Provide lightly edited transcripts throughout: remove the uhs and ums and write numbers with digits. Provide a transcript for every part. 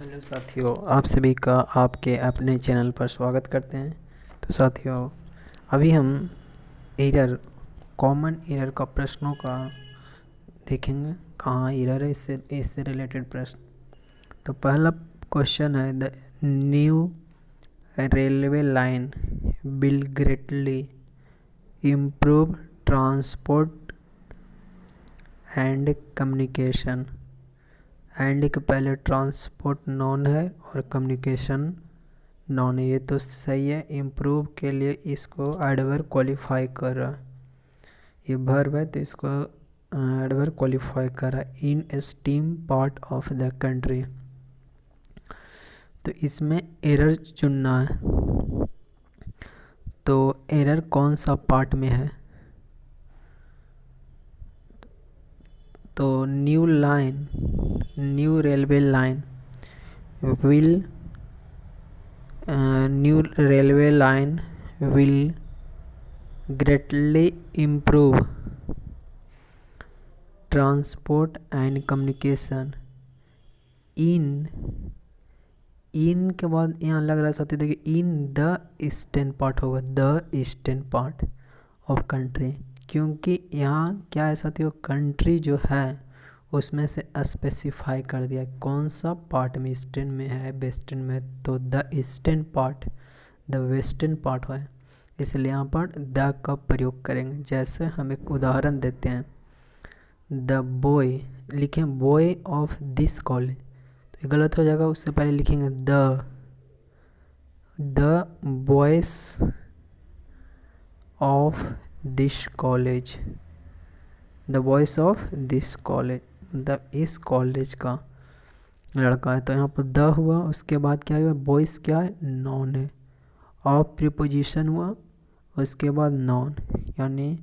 Hello साथियों, आप सभी का आपके अपने चैनल पर स्वागत करते हैं। तो साथियों, अभी हम एरर, कॉमन एरर का प्रश्नों का देखेंगे। कहाँ एरर है, इससे रिलेटेड प्रश्न। तो पहला क्वेश्चन है, the new railway line will greatly improve transport and communication. And के पहले ट्रांसपोर्ट नॉन है और कम्युनिकेशन नॉन है, ये तो सही है। इम्प्रूव के लिए इसको एडवर्ब क्वालिफाई कर रहा है, ये वर्ब है तो इसको एडवर्ब क्वालिफाई कर रहा है। In eastern part of the country, तो इसमें एरर चुनना है। तो एरर कौन सा पार्ट में है? तो new railway line will new railway line will greatly improve transport and communication इन के बाद यहाँ लग रहा है साथियों, देखिए इन द ईस्टर्न पार्ट होगा, the eastern part of country, क्योंकि यहाँ क्या है साथियों, कंट्री जो है उसमें से स्पेसिफाई कर दिया कौन सा पार्ट में, ईस्टर्न में है वेस्टर्न में, तो the eastern part the western part है, इसलिए यहाँ पर द का प्रयोग करेंगे। जैसे हम एक उदाहरण देते हैं, द बॉय लिखें बॉय ऑफ दिस कॉलेज, तो ये गलत हो जाएगा, उससे पहले लिखेंगे the boys of this college, the boys of this college, मतलब इस कॉलेज का लड़का है, तो यहाँ पर द हुआ। उसके बाद क्या हुआ, बॉयज क्या है, नॉन है, ऑफ प्रीपोजिशन हुआ, उसके बाद नॉन, यानी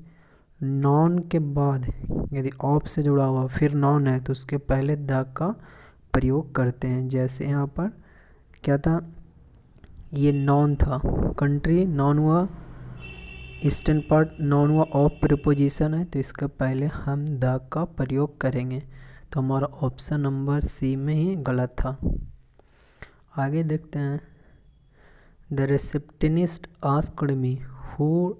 नॉन के बाद यदि ऑफ से जुड़ा हुआ फिर नॉन है तो उसके पहले द का प्रयोग करते हैं। जैसे यहाँ पर क्या था, ये नॉन था, कंट्री नॉन हुआ, ईस्टर्न पार्ट नॉन हुआ, ऑफ प्रीपोजिशन है तो इसके पहले हम द का प्रयोग करेंगे। तो हमारा ऑप्शन नंबर सी में ही गलत था। आगे देखते हैं, the receptionist asked me who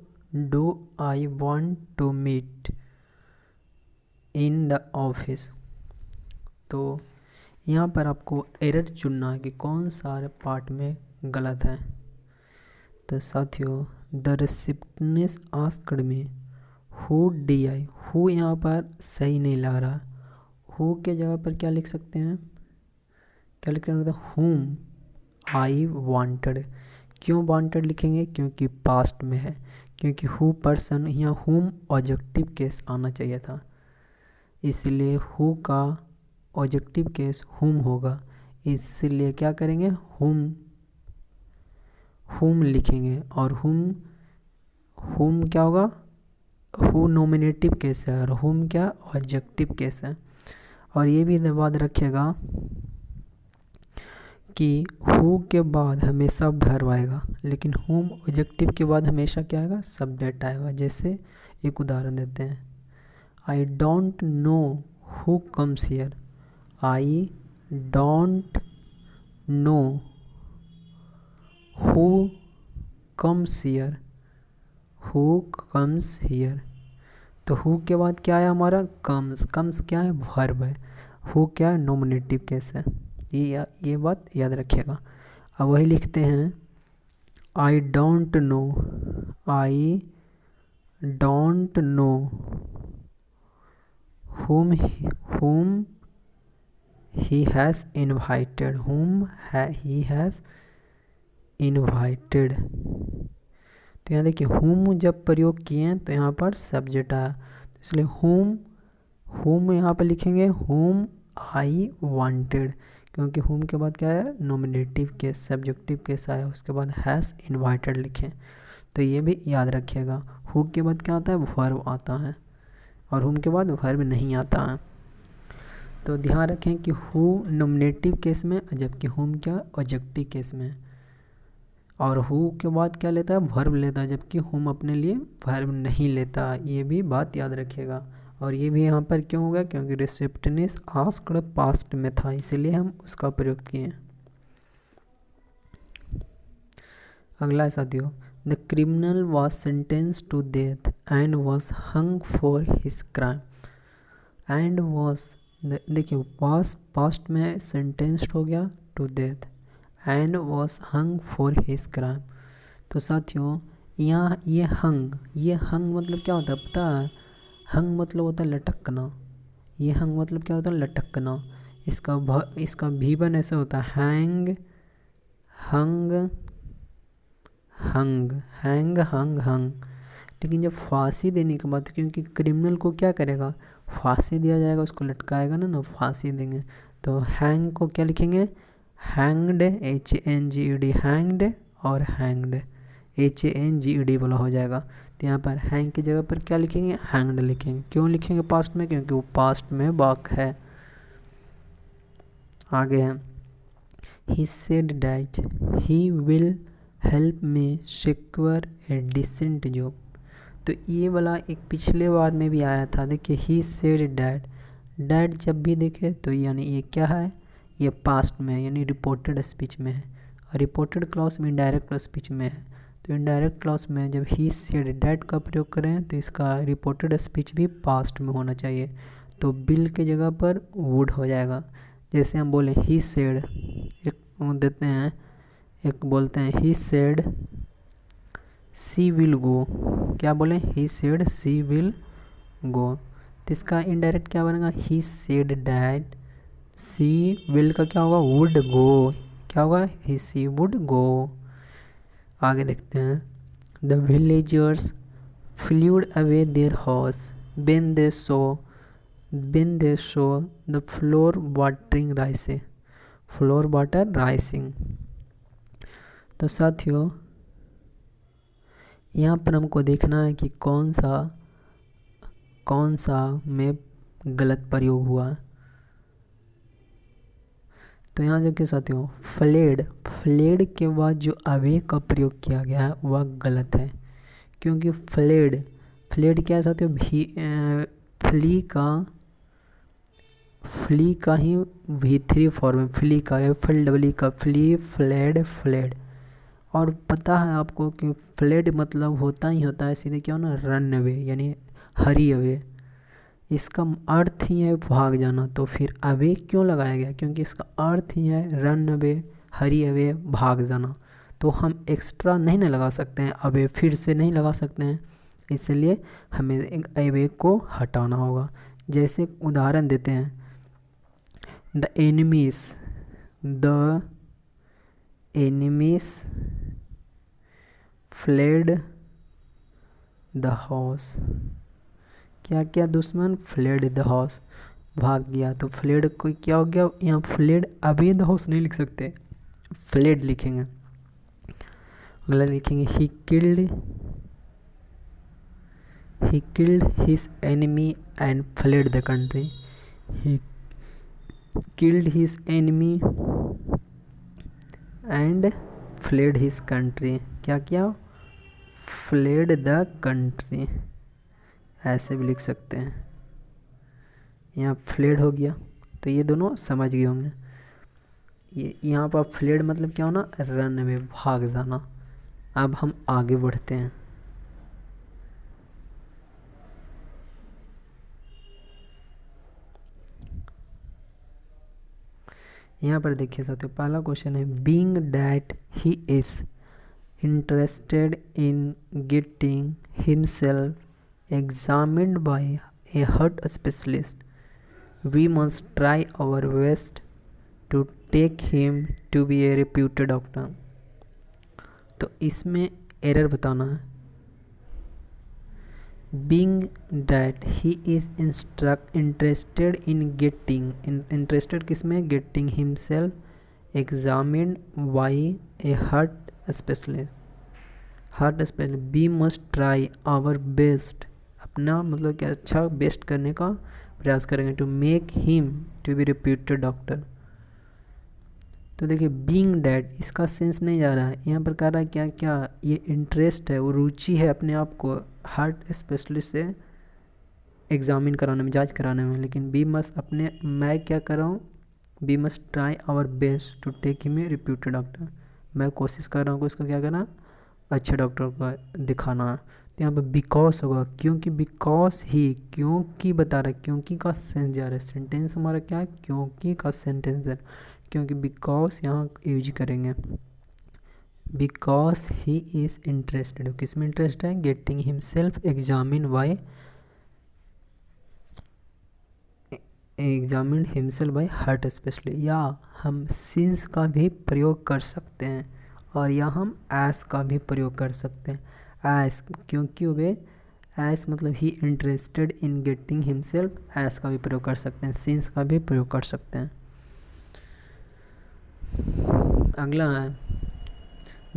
do I want to meet in the office। तो यहाँ पर आपको एरर चुनना है कि कौन सा पार्ट में गलत है। तो साथियों, the receptionist asked me who D I, who यहाँ पर सही नहीं लग रहा, हु के जगह पर क्या लिख सकते हैं, क्या लिख सकते हैं, whom I wanted। क्यों वांटेड लिखेंगे, क्योंकि पास्ट में है, क्योंकि हु पर्सन, यहाँ हुम ऑब्जेक्टिव केस आना चाहिए था, इसलिए हु का ऑब्जेक्टिव केस हुम होगा, इसलिए क्या करेंगे, हुम लिखेंगे। और हुम क्या होगा, हु नॉमिनेटिव केस है और हुम क्या ऑब्जेक्टिव केस है। और ये भी याद रखिएगा कि हु के बाद हमेशा वर्ब आएगा, लेकिन हुम ऑब्जेक्टिव के बाद हमेशा क्या आएगा, सब्जेक्ट आएगा। जैसे एक उदाहरण देते हैं, I don't know who comes here, I don't know who comes here, who comes here, तो हु के बाद क्या है हमारा, कम्स क्या है, वर्ब है, हु क्या है, नॉमिनेटिव केस है। ये बात याद रखिएगा। अब वही लिखते हैं, I don't know whom he has invited, he has invited। तो यहाँ देखिए whom जब प्रयोग किए हैं तो यहाँ पर सब्जेक्ट आया, तो इसलिए whom यहाँ पर लिखेंगे whom I wanted, क्योंकि whom के बाद क्या है, नॉमिनेटिव केस, सब्जेक्टिव केस आया, उसके बाद हैज़ इनवाइटेड लिखें। तो ये भी याद रखिएगा, हु के बाद क्या आता है, वर्ब आता है, और whom के बाद वर्ब नहीं आता है। तो ध्यान रखें कि हु नॉमिनेटिव केस में, जबकि whom क्या ऑब्जेक्टिव केस में, और हु के बाद क्या लेता है, वर्ब लेता है, जबकि whom अपने लिए वर्ब नहीं लेता। ये भी बात याद रखिएगा। और ये भी यहाँ पर क्यों होगा, क्योंकि रिसेप्शनिस्ट आस्क्ड पास्ट में था, इसलिए हम उसका प्रयोग किए। अगला है साथियों, the criminal was sentence to death and was hung for his crime. And was, देखिए पास्ट में सेंटेंस्ड हो गया to death, and was hung for his crime. तो साथियों यहाँ ये हंग मतलब क्या होता है पता है? हंग मतलब होता है लटकना। ये हंग मतलब क्या होता है? लटकना। इसका भीवन ऐसे होता है हैंग, हंग, हंग, हैंग, हंग। लेकिन जब फांसी देने की बात, क्योंकि क्रिमिनल को क्या करेगा? फांसी दिया जाएगा, उसको लटकाएगा ना, फांसी देंगे। तो हैंग को क्या लिखेंगे? हैंग्ड, HANGED, हैंग्ड और हैंग्ड, HANGED वाला हो जाएगा। तो यहाँ पर हैंग की जगह पर क्या लिखेंगे? हैंग्ड लिखेंगे। क्यों लिखेंगे पास्ट में? क्योंकि वो पास्ट में वाक है। आगे है, he said that he will help me secure a decent job। तो ये वाला एक पिछले बार में भी आया था। देखिए he said that, that जब भी देखे तो यानी ये क्या है? ये पास्ट में यानी रिपोर्टेड स्पीच में है, और रिपोर्टेड क्लॉज में इनडायरेक्ट स्पीच में है। तो इनडायरेक्ट क्लॉज में जब he said that का प्रयोग करें तो इसका रिपोर्टेड स्पीच भी पास्ट में होना चाहिए। तो बिल के जगह पर वुड हो जाएगा। जैसे हम बोले ही सेड, एक देते हैं, एक बोलते हैं ही सेड सी विल गो। क्या बोले? He said she will go. तो इसका इनडायरेक्ट क्या बनेगा? He said that she will का क्या होगा? Would go. क्या होगा? He she would go. आगे देखते हैं, the villagers fled away their horse when they saw the floor watering rising, floor water rising. तो साथियों यहाँ पर हमको देखना है कि कौन सा में गलत प्रयोग हुआ। तो यहाँ देखिए साथियों, फ्लेड के बाद जो अवे का प्रयोग किया गया है वह गलत है। क्योंकि फ्लेड क्या है साथियों? फ्ली का ही V3 फॉर्म है, फ्ली का, FLEE का, फ्ली, फ्लेड। और पता है आपको कि फ्लेड मतलब होता ही होता है सीधे क्या ना, रन अवे यानी हरी अवे। इसका अर्थ ही है भाग जाना। तो फिर अवे क्यों लगाया गया? क्योंकि इसका अर्थ ही है रन अवे, हरी अवे, भाग जाना। तो हम एक्स्ट्रा नहीं ना लगा सकते हैं, अवे फिर से नहीं लगा सकते हैं, इसलिए हमें एक अवे को हटाना होगा। जैसे उदाहरण देते हैं, the enemies fled the house. क्या क्या दुश्मन? फ्लेड द हाउस, भाग गया। तो फ्लेड को क्या हो गया? यहाँ फ्लेड अभी द हाउस नहीं लिख सकते, फ्लेड लिखेंगे। अगला लिखेंगे, he killed his enemy and fled the country. He killed his enemy and fled his country. क्या क्या? फ्लेड द कंट्री, ऐसे भी लिख सकते हैं। यहाँ फ्लेड हो गया, तो ये दोनों समझ गए होंगे। ये यहाँ पर फ्लेड मतलब क्या होना? रन में, भाग जाना। अब हम आगे बढ़ते हैं। यहाँ पर देखिए साथियों, पहला क्वेश्चन है, being that he is interested in getting himself examined by a heart specialist, we must try our best to take him to be a reputed doctor. तो इसमें एरर बताना है। Being that he is interested in getting, interested किसमें? Getting himself examined by a heart specialist, we must try our best, अपना मतलब कि अच्छा best करने का प्रयास करेंगे, to make him to B reputed doctor. तो देखिए बीइंग डैट, इसका सेंस नहीं जा रहा है। यहाँ पर कह रहा है क्या क्या? ये इंटरेस्ट है, वो रुचि है अपने आप को हार्ट स्पेशलिस्ट से एग्जामिन कराने में, जांच कराने में। लेकिन बी मस्ट अपने, मैं क्या कर रहा हूँ? We must try our best to take him a reputed doctor, मैं कोशिश कर रहा हूँ कि उसको क्या करना, अच्छे डॉक्टर को दिखाना है। तो यहाँ पर बिकॉज होगा, क्योंकि बिकॉज ही, क्योंकि बता रहा है, क्योंकि का सेंस जा रहा है, सेंटेंस हमारा क्या है, क्योंकि का सेंटेंस है, क्योंकि बिकॉज यहाँ यूज करेंगे। बिकॉज ही इज़ इंटरेस्टेड, किस में इंटरेस्ट है, getting himself examine by himself by heart specialist, या हम सिंस का भी प्रयोग कर सकते हैं और या हम एस का भी प्रयोग कर सकते हैं। एस क्योंकि वे, एस मतलब he interested in getting himself, as का भी प्रयोग कर सकते हैं, सिंस का भी प्रयोग कर सकते हैं। अगला है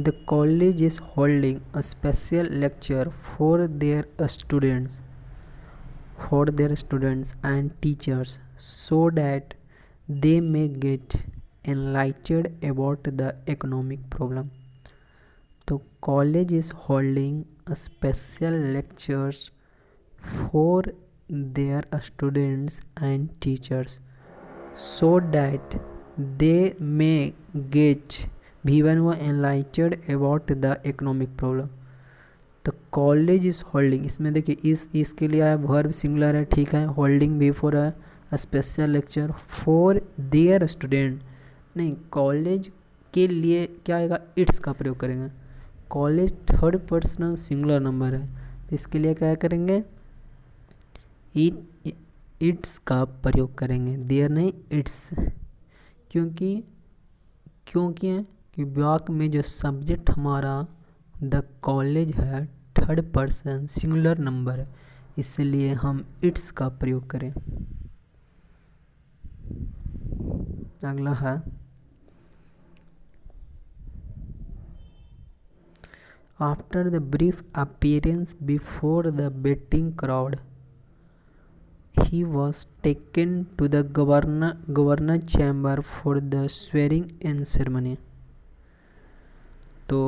the college is holding a special lecture for their students and teachers so that they may get enlightened about the economic problem. तो college is holding a special lectures for their students and teachers so that they may get even enlightened about the economic problem. तो college is holding, इसमें देखिए इस के लिए आया verb singular है, ठीक है, होल्डिंग भी फॉर है, special lecture for their student, नहीं कॉलेज के लिए क्या आएगा, इट्स का प्रयोग करेंगे। College third person singular number है, तो इसके लिए क्या करेंगे, इट्स का प्रयोग करेंगे, देयर नहीं इट्स, क्योंकि है कि वाक्य में जो सब्जेक्ट हमारा द कॉलेज है थर्ड पर्सन सिंगुलर नंबर है, इसलिए हम इट्स का प्रयोग करें। अगला है after the brief appearance before the betting crowd he was taken to the governor chamber for the swearing in ceremony। तो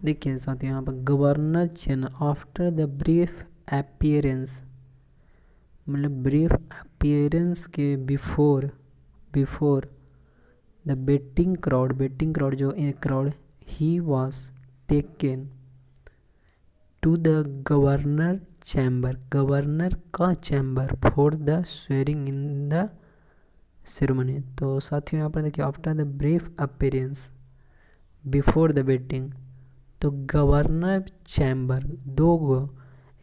देखिए साथियों यहाँ पर governor channel after the brief appearance, मतलब ब्रीफ अपीयरेंस के बिफोर द बेटिंग क्राउड जो एक crowd, he was taken to the governor chamber, governor का chamber for the swearing in the ceremony. तो साथियों यहाँ पर देखिए after the brief appearance before the waiting, तो गवर्नर चैम्बर दो गो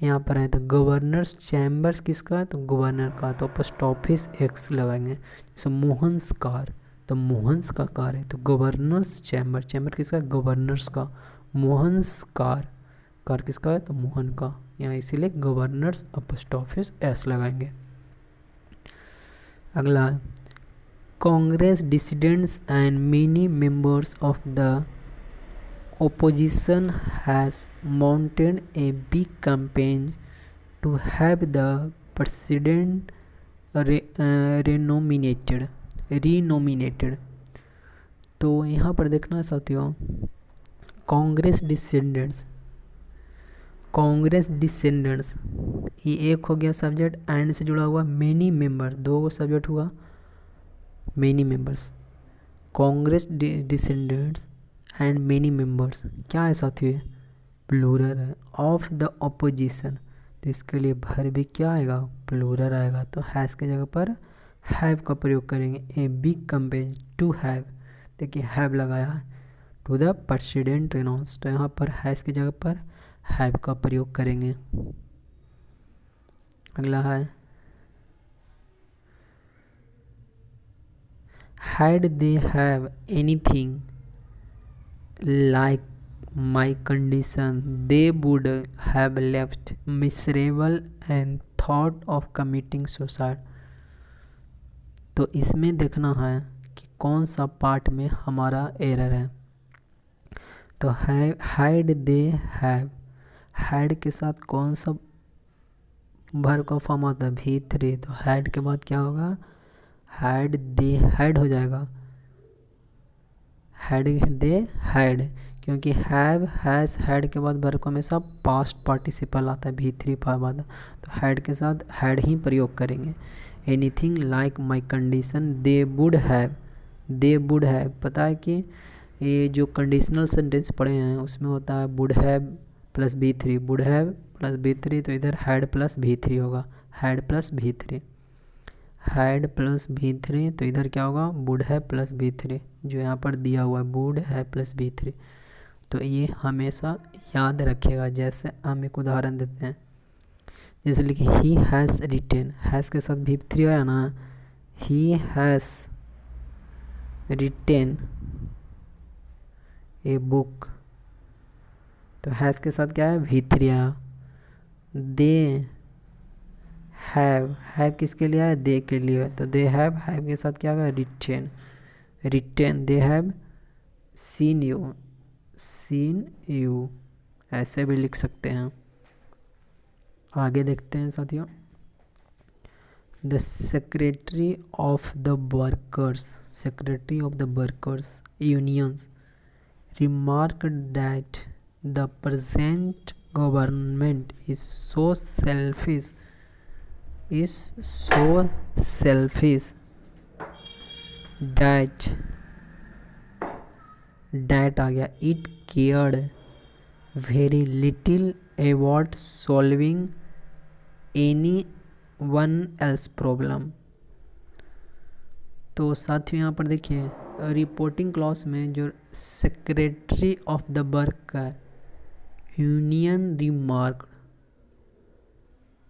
यहाँ पर है, तो गवर्नर्स चैम्बर्स किसका है, तो गवर्नर का, तो पोस्ट ऑफिस एक्स लगाएंगे। जैसे मोहन्स कार, तो मोहन्स का कार है, तो गवर्नर्स चैम्बर, चैम्बर किसका, गवर्नर्स का, मोहन्स कार किसका है, तो मोहन का, यहाँ इसीलिए गवर्नर्स पोस्ट ऑफिस एस लगाएंगे। अगला Congress dissidents and many members of the opposition has mounted a big campaign to have the president renominated। तो यहाँ पर देखना साथियों, कांग्रेस डिसेंडेंट्स ये एक हो गया सब्जेक्ट, एंड से जुड़ा हुआ, मेनी मेंबर दो सब्जेक्ट हुआ, many members, Congress descendants and many members क्या है साथियों, प्लूरल है, ऑफ द ऑपोजिशन, तो इसके लिए भर भी क्या आएगा, प्लूरल आएगा, तो हैज़ के जगह पर हैव का प्रयोग करेंगे। A big campaign to have, देखिए हैव लगाया, टू द प्रेसिडेंट रेनॉन्स, तो यहाँ पर हैज़ की जगह पर हैव का प्रयोग करेंगे। अगला है had they have anything like my condition they would have left miserable and thought of committing suicide। तो इसमें देखना है कि कौन सा पार्ट में हमारा एरर है। तो हैड दे हैव, हैड के साथ कौन सा भर का फॉर्म आता है, V3, तो हैड के बाद क्या होगा, हैड दे हैड हो जाएगा, हैड दे हैड, क्योंकि हैव हैज़ हैड के बाद वर्ब को हमेशा पास्ट पार्टिसिपल आता है, V3 बाद, तो हैड के साथ हैड ही प्रयोग करेंगे। Anything like my condition they would have, पता है कि ये जो कंडीशनल सेंटेंस पढ़े हैं उसमें होता है would have plus V3, would have plus V3, तो इधर हैड प्लस V3 होगा, had plus V3, had plus V3, तो इधर क्या होगा वुड हैव प्लस V3, जो यहाँ पर दिया हुआ है वुड हैव प्लस V3। तो ये हमेशा याद रखिएगा। जैसे हम एक उदाहरण देते हैं, जैसे लिखे ही हैज़ रिटेन, हैज़ के साथ V3 आया ना, he has retain a book, तो हैज़ के साथ क्या है V3 आया। दे हैव किसके लिए है, दे के लिए, तो दे हैव के साथ क्या होगा written, written they have seen you, ऐसे भी लिख सकते हैं। आगे देखते हैं साथियों, the secretary of the workers unions remarked that the present government is so selfish that आ गया it cared very little about solving anyone else problem। तो साथियों यहाँ पर देखिए रिपोर्टिंग क्लॉज में जो secretary of the worker union remark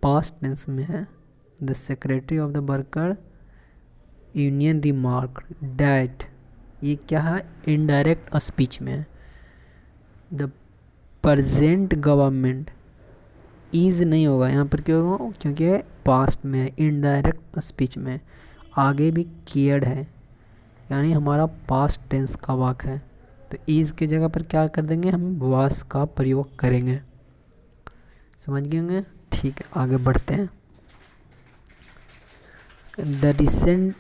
past tense में है, the secretary of the worker union remark that, ये क्या है इनडायरेक्ट स्पीच में है। द प्रेजेंट गवर्नमेंट इज नहीं होगा यहाँ पर, क्यों होगा क्योंकि पास्ट में है, इनडायरेक्ट स्पीच में। आगे भी केयर्ड है यानी हमारा पास्ट टेंस का वाक है, तो इज़ की जगह पर क्या कर देंगे हम वास का प्रयोग करेंगे। समझ गए होंगे, ठीक है आगे बढ़ते हैं। द रिसेंट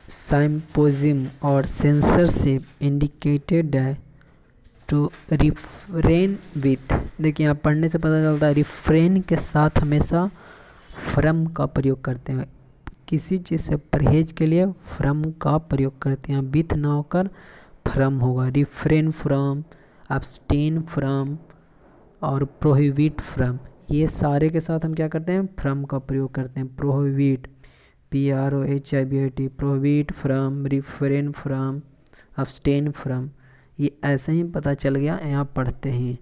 सिम्पोजियम और censorship indicated to refrain with, देखिए यहाँ पढ़ने से पता चलता है रिफ्रेन के साथ हमेशा फ्रॉम का प्रयोग करते हैं, किसी चीज़ से परहेज के लिए फ्रॉम का प्रयोग करते हैं, विथ ना होकर फ्रॉम होगा। रिफ्रेन फ्रॉम, अब्सटेन फ्रॉम और प्रोहिबिट फ्रॉम, ये सारे के साथ हम क्या करते हैं फ्रॉम का प्रयोग करते हैं। Prohibit PROHIBIT, prohibit from, refrain from, abstain from, ये ऐसे ही पता चल गया यहाँ पढ़ते ही।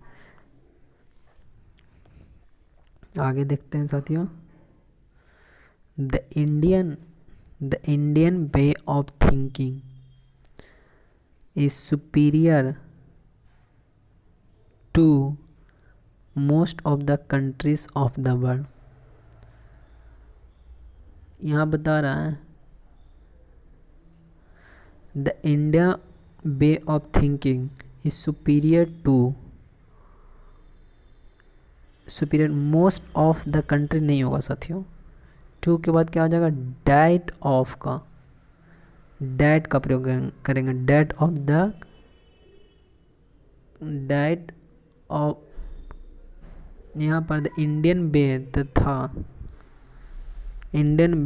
आगे देखते हैं साथियों, The Indian way of thinking is superior to most of the countries of the world। यहाँ बता रहा है The Indian way of thinking is superior most of the country नहीं होगा साथियों, टू के बाद क्या आ जाएगा डैट ऑफ का, डैट का प्रयोग करेंगे, डैट ऑफ यहाँ पर द इंडियन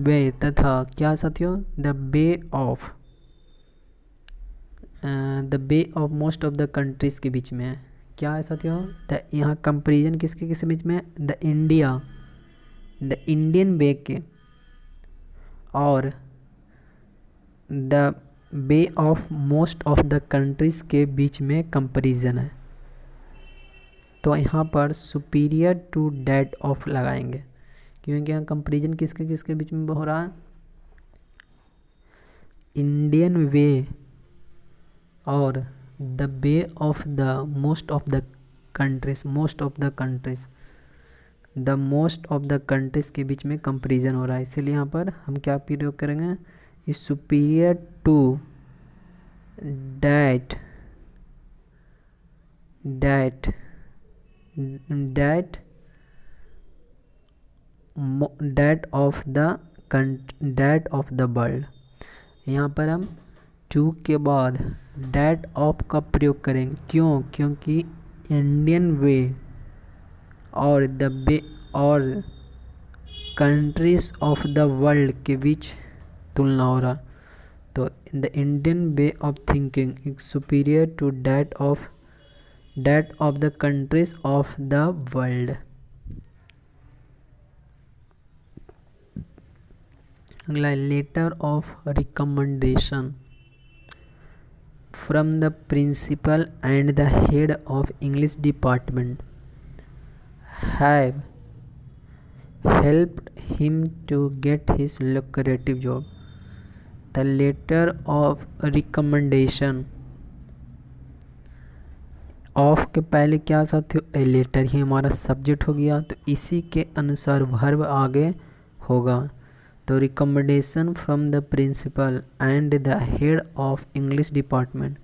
वे तथा क्या साथियों the bay of most of the countries के बीच में है। क्या है साथियों यहाँ कंपेरिजन किसके बीच में है, द इंडियन वे के और the bay of most of the countries के बीच में कंपैरिजन है, तो यहाँ पर सुपीरियर टू डैट ऑफ लगाएंगे, क्योंकि यहाँ कंपैरिजन किसके बीच में हो रहा है, इंडियन वे और the bay of the most of the countries, the most of the countries के बीच में कंपैरिजन हो रहा है, इसीलिए यहाँ पर हम क्या प्रयोग करेंगे, is superior to that of the world. यहाँ पर हम टू के बाद डैट ऑफ का प्रयोग करेंगे, क्यों, क्योंकि इंडियन वे और द बे और कंट्रीज ऑफ द वर्ल्ड के बीच तुलना हो रहा, तो the Indian way of thinking is superior to that of the countries of the world. अगला letter of recommendation from the principal and the head of English department have helped him to get his lucrative job. The letter of recommendation of के पहले क्या साथ a letter ही हमारा subject हो गया, तो इसी के अनुसार वर्ब आगे होगा। तो recommendation from the principal and the head of English department,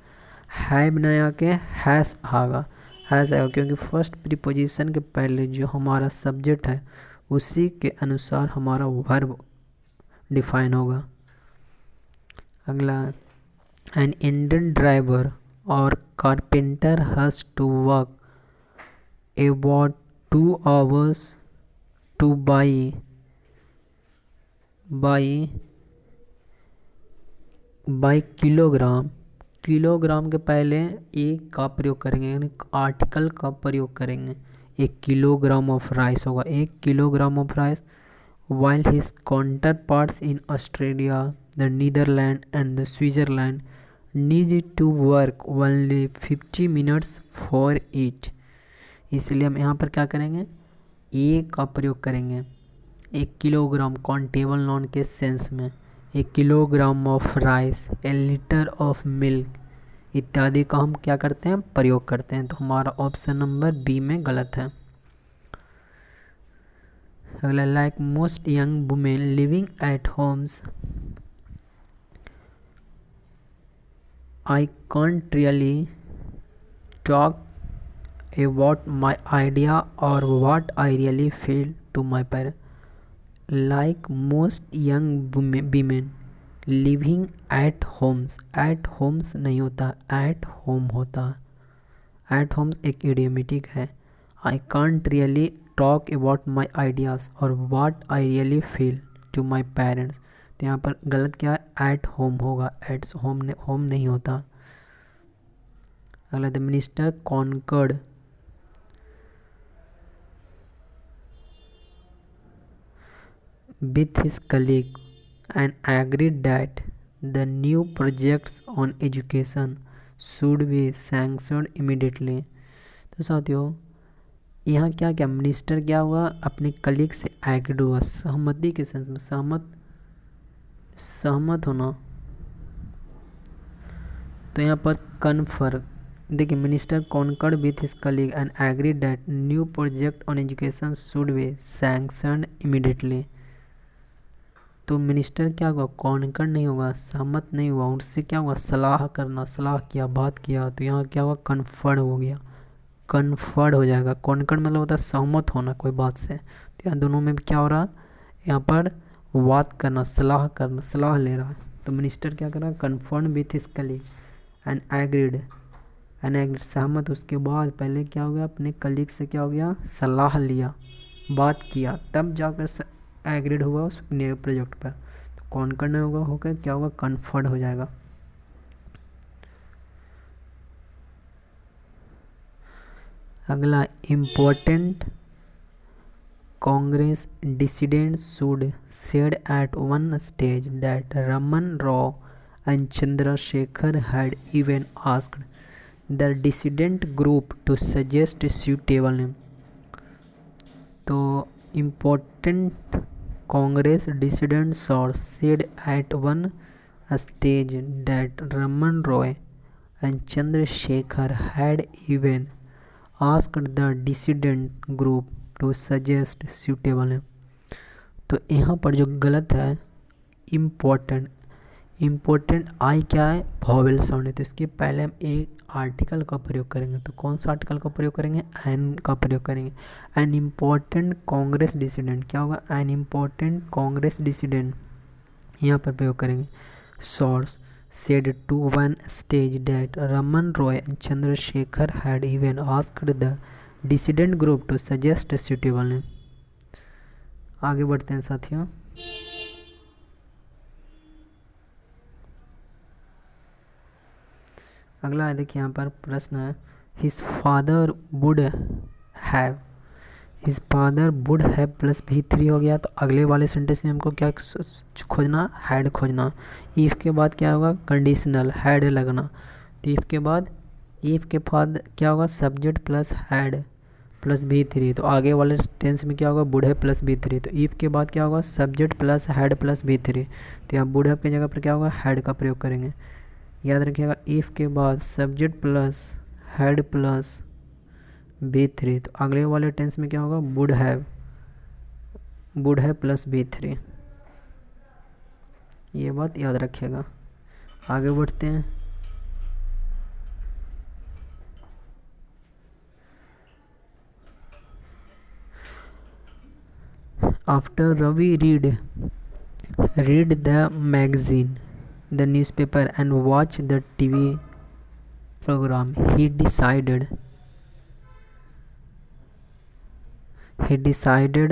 have नया के हैज़ आएगा क्योंकि फर्स्ट प्रीपोजिशन के पहले जो हमारा सब्जेक्ट है उसी के अनुसार हमारा वर्ब डिफाइन होगा। अगला एन इंडियन ड्राइवर और carpenter has to work about 2 hours to buy kilogram के पहले एक का प्रयोग करेंगे, यानी आर्टिकल का प्रयोग करेंगे। 1 किलोग्राम ऑफ राइस होगा, 1 kilogram of rice, while his counterparts in Australia, the Netherlands and the Switzerland need to work only 50 minutes for each। इसलिए हम यहाँ पर क्या करेंगे, एक का प्रयोग करेंगे। 1 किलोग्राम काउंटेबल नॉन के सेंस में, 1 kilogram of rice, A litre of milk इत्यादि का हम क्या करते हैं, प्रयोग करते हैं। तो हमारा ऑप्शन नंबर बी में गलत है। अगला like most young women living at homes I can't really talk about my idea और what I really feel to my parents. Like most young women living at homes नहीं होता, at home होता है। Eight Holmes एक idiomatic है। I can't really talk about my ideas और what I really feel to my parents, तो यहाँ पर गलत क्या है, एट होम होगा, एट्स होम नहीं होता। अगला the minister concurred with his colleague and agreed that the new projects on education should be sanctioned immediately। तो साथियों यहाँ क्या क्या मिनिस्टर क्या हुआ, अपने कलीग से एग्रीड हुआ, सहमति के सेंस में सहमत होना। तो यहाँ पर कन्फर्म देखिए, minister concurred with his colleague and agreed that new project on education should be sanctioned immediately. तो मिनिस्टर क्या हुआ, कॉन्कर्ड नहीं होगा, सहमत नहीं हुआ, उससे क्या हुआ, सलाह करना, सलाह किया, बात किया। तो यहाँ क्या हुआ, कन्फर्ड हो गया, कन्फर्ड हो जाएगा। कॉन्कर्ड मतलब होता है सहमत होना कोई बात से। तो यहाँ दोनों में भी क्या हो रहा है, यहाँ पर बात करना, सलाह करना, सलाह ले रहा है। तो मिनिस्टर क्या कर रहा है, conferred with his colleague and agreed सहमत। उसके बाद पहले क्या हो गया, अपने कलीग से क्या हो गया, सलाह लिया, बात किया, तब जाकर एग्रीड हुआ उस नए प्रोजेक्ट पर। तो कौन करना होगा, होकर क्या होगा, कन्फर्ड हो जाएगा। अगला important Congress dissidents should said at one stage that Raman Rao and Chandrashekhar had even asked the dissident group to suggest suitable name. तो important Congress dissidents said at one stage that Raman Roy and Chandrasekhar had even asked the dissident group to suggest suitable name। तो यहाँ पर जो गलत है, important I क्या है, vowel sound है। तो इसके पहले हम एक आर्टिकल का प्रयोग करेंगे। तो कौन सा आर्टिकल का प्रयोग करेंगे, एन का प्रयोग करेंगे। एन इम्पोर्टेंट कांग्रेस डिसिडेंट क्या होगा, एन इम्पोर्टेंट कांग्रेस डिसिडेंट यहाँ पर प्रयोग करेंगे। Source said to one stage that Raman Roy and Chandrashekhar had even asked the dissident group to suggest suitable name. आगे बढ़ते हैं साथियों। अगला है, देखिए यहाँ पर प्रश्न है, his father would have, his father would have plus V3 हो गया, तो अगले वाले सेंटेंस में हमको क्या खोजना, हैड खोजना। इफ़ के बाद क्या होगा, कंडीशनल हैड लगना। तो इफ़ के बाद, इफ़ के बाद क्या होगा, subject plus had plus V3, तो आगे वाले टेंस में क्या होगा, वुड हैव प्लस V3। तो इफ़ के बाद क्या होगा, subject plus had plus V3, तो यहाँ वुड हैव की जगह पर क्या होगा, हैड का प्रयोग करेंगे। याद रखिएगा, इफ़ के बाद subject plus had plus V3, तो अगले वाले टेंस में क्या होगा, वुड हैव प्लस V3। ये बात याद रखिएगा। आगे बढ़ते हैं। After Ravi read the magazine, the newspaper and watch the TV program, he decided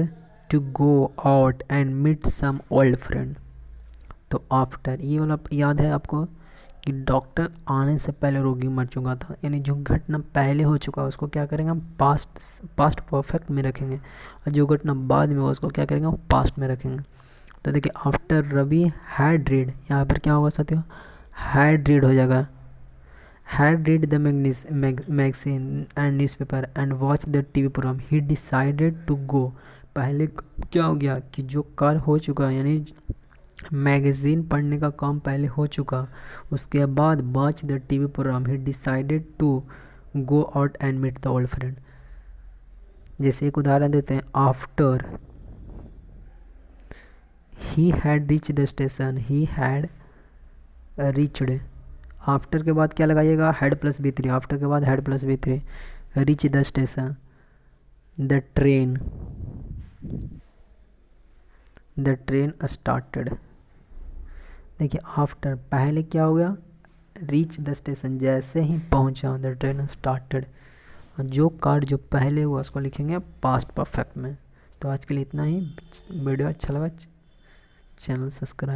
to go out and meet some old friend। तो आफ्टर, ये वाला याद है आपको कि डॉक्टर आने से पहले रोगी मर चुका था, यानी जो घटना पहले हो चुका है उसको क्या करेंगे हम, पास्ट परफेक्ट में रखेंगे, और जो घटना बाद में हो उसको क्या करेंगे, हम पास्ट में रखेंगे। तो देखिए, आफ्टर रवि हैड रीड, यहाँ पर क्या होगा साथियों, हैड रीड हो जाएगा, had read the magazine and newspaper and watch the TV programme, he decided to go. पहले क्या हो गया कि जो कार्य हो चुका, यानी मैगज़ीन पढ़ने का काम पहले हो चुका, उसके बाद watch the TV programme, he decided to go out and meet the old friend. जैसे एक उदाहरण देते हैं, after he had reach the station, he had reached. After के बाद क्या लगाइएगा, हैड प्लस V3, आफ्टर के बाद had plus V3, reach the station, the train started. देखिए, आफ्टर पहले क्या हो गया, रीच द स्टेशन, जैसे ही पहुंचा, द ट्रेन स्टार्टेड, और जो कार्य जो पहले हुआ उसको लिखेंगे पास्ट परफेक्ट में। तो आज के लिए इतना ही। वीडियो अच्छा लगा, चैनल सब्सक्राइब